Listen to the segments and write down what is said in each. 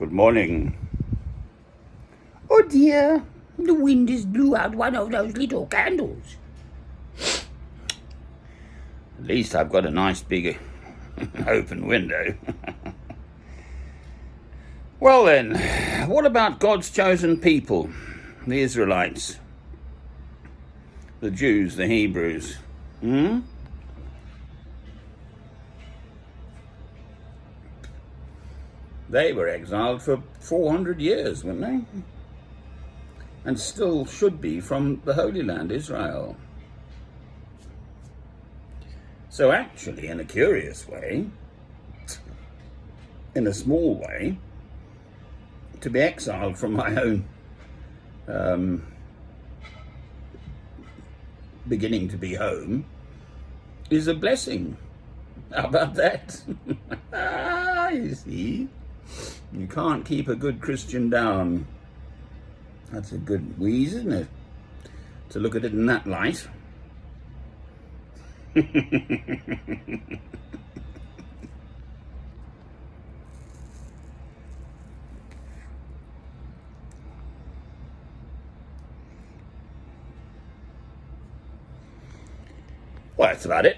Good morning. Oh dear, the wind has blew out one of those little candles. At least I've got a nice big open window. Well then, what about God's chosen people, the Israelites, the Jews, the Hebrews? They were exiled for 400 years, weren't they? And still should be from the Holy Land, Israel. So actually, in a curious way, in a small way, to be exiled from my own beginning to be home is a blessing. How about that? You see, you can't keep a good Christian down. That's a good wheeze, isn't it? To look at it in that light. Well, that's about it.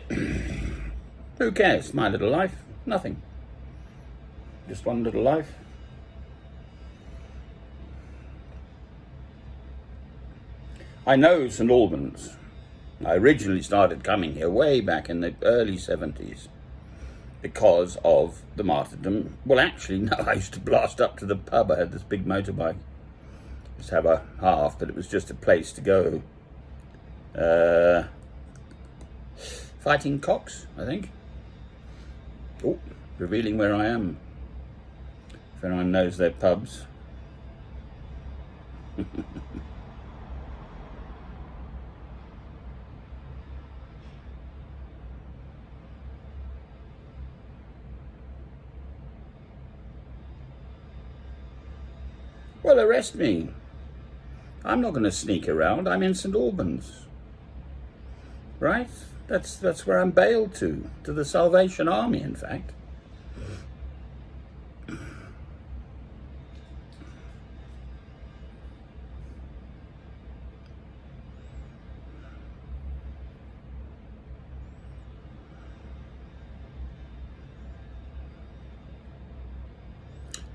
Who cares? My little life. Nothing. Just one little life. I know St Albans. I originally started coming here way back in the early 70s because of the martyrdom. Well, actually, no, I used to blast up to the pub. I had this big motorbike. Just have a half, but it was just a place to go. Fighting Cocks, I think. Oh, revealing where I am. If anyone knows their pubs. Well, arrest me. I'm not going to sneak around. I'm in St Albans. Right? That's where I'm bailed to the Salvation Army, in fact.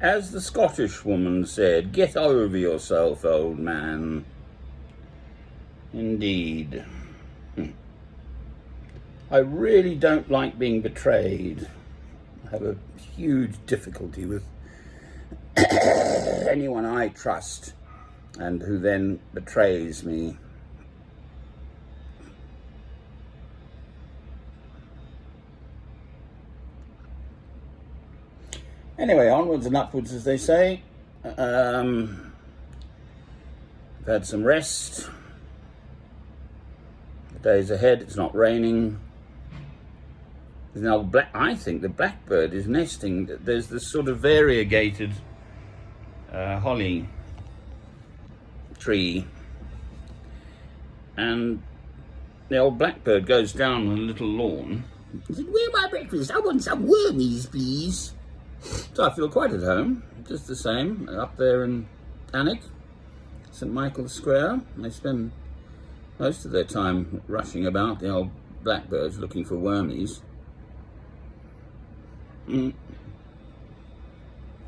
As the Scottish woman said, get over yourself, old man. Indeed. I really don't like being betrayed. I have a huge difficulty with anyone I trust and who then betrays me. Anyway, onwards and upwards, as they say. I've had some rest. The days ahead, it's not raining. Now, I think the blackbird is nesting. There's this sort of variegated holly tree, and the old blackbird goes down on a little lawn. He said, "Where's my breakfast? I want some wormies, please." So I feel quite at home, just the same, up there in Alnwick, St Michael's Square. They spend most of their time rushing about, the old blackbirds, looking for wormies. It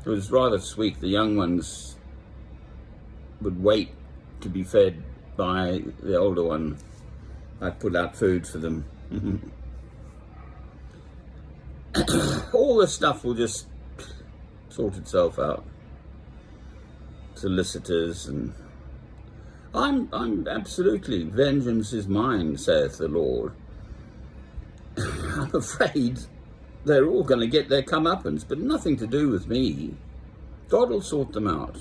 was rather sweet. The young ones would wait to be fed by the older one. I'd put out food for them. All the stuff will just sort itself out. Solicitors and I'm absolutely, vengeance is mine, saith the Lord. I'm afraid they're all going to get their comeuppance, but nothing to do with me. God will sort them out.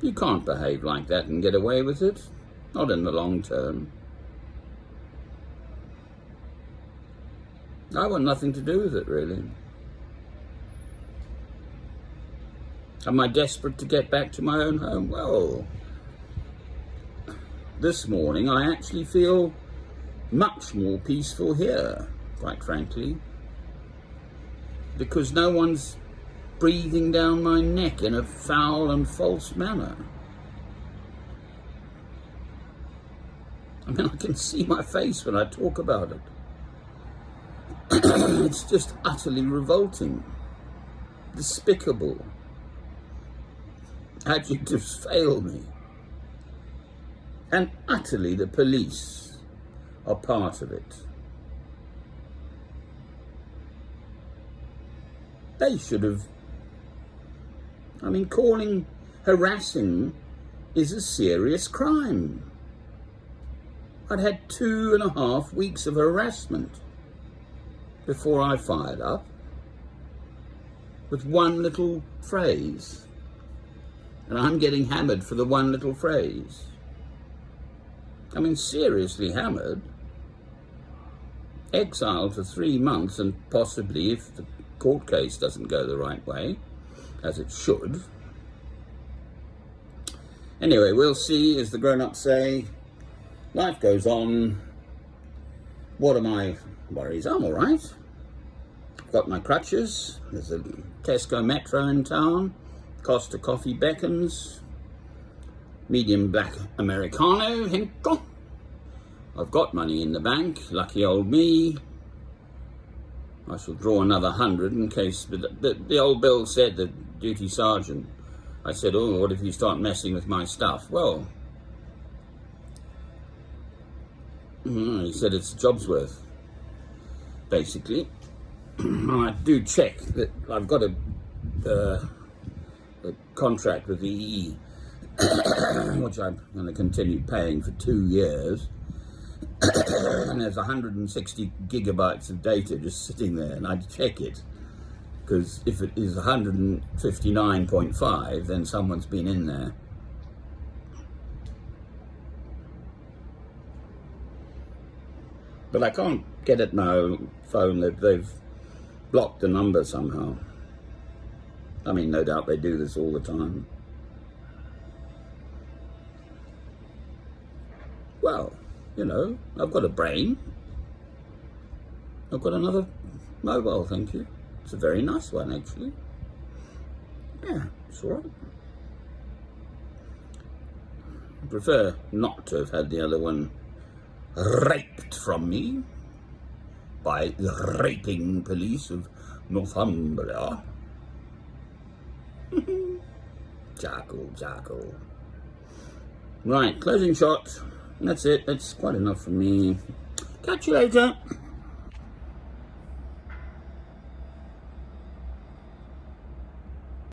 You can't behave like that and get away with it. Not in the long term. I want nothing to do with it, really. Am I desperate to get back to my own home? Well, this morning I actually feel much more peaceful here, quite frankly, because no one's breathing down my neck in a foul and false manner. I mean, I can see my face when I talk about it. It's just utterly revolting, despicable. Adjectives fail me. And utterly the police are part of it. They should have, harassing is a serious crime. I'd had 2.5 weeks of harassment before I fired up with one little phrase. And I'm getting hammered for the one little phrase. I mean, seriously hammered. Exiled for 3 months, and possibly, if the court case doesn't go the right way, as it should. Anyway, we'll see, as the grown-ups say. Life goes on. What are my worries? I'm all right. I've got my crutches. There's a Tesco Metro in town. Costa Coffee beckons. Medium black Americano, Henko. I've got money in the bank. Lucky old me. I shall draw another 100 in case. But the old Bill said, the duty sergeant, I said, oh, what if you start messing with my stuff? Well, he said it's a job's worth, basically. I do check that I've got a contract with the EE, which I'm going to continue paying for 2 years. And there's 160 gigabytes of data just sitting there, and I check it, because if it is 159.5, then someone's been in there. But I can't get at my phone. They've blocked the number somehow. I mean, no doubt they do this all the time. Well, you know, I've got a brain. I've got another mobile, thank you. It's a very nice one, actually. Yeah, it's all right. I prefer not to have had the other one raped from me by the raping police of Northumbria. Jackal. Right, closing shot. That's it. That's quite enough for me. Catch you later.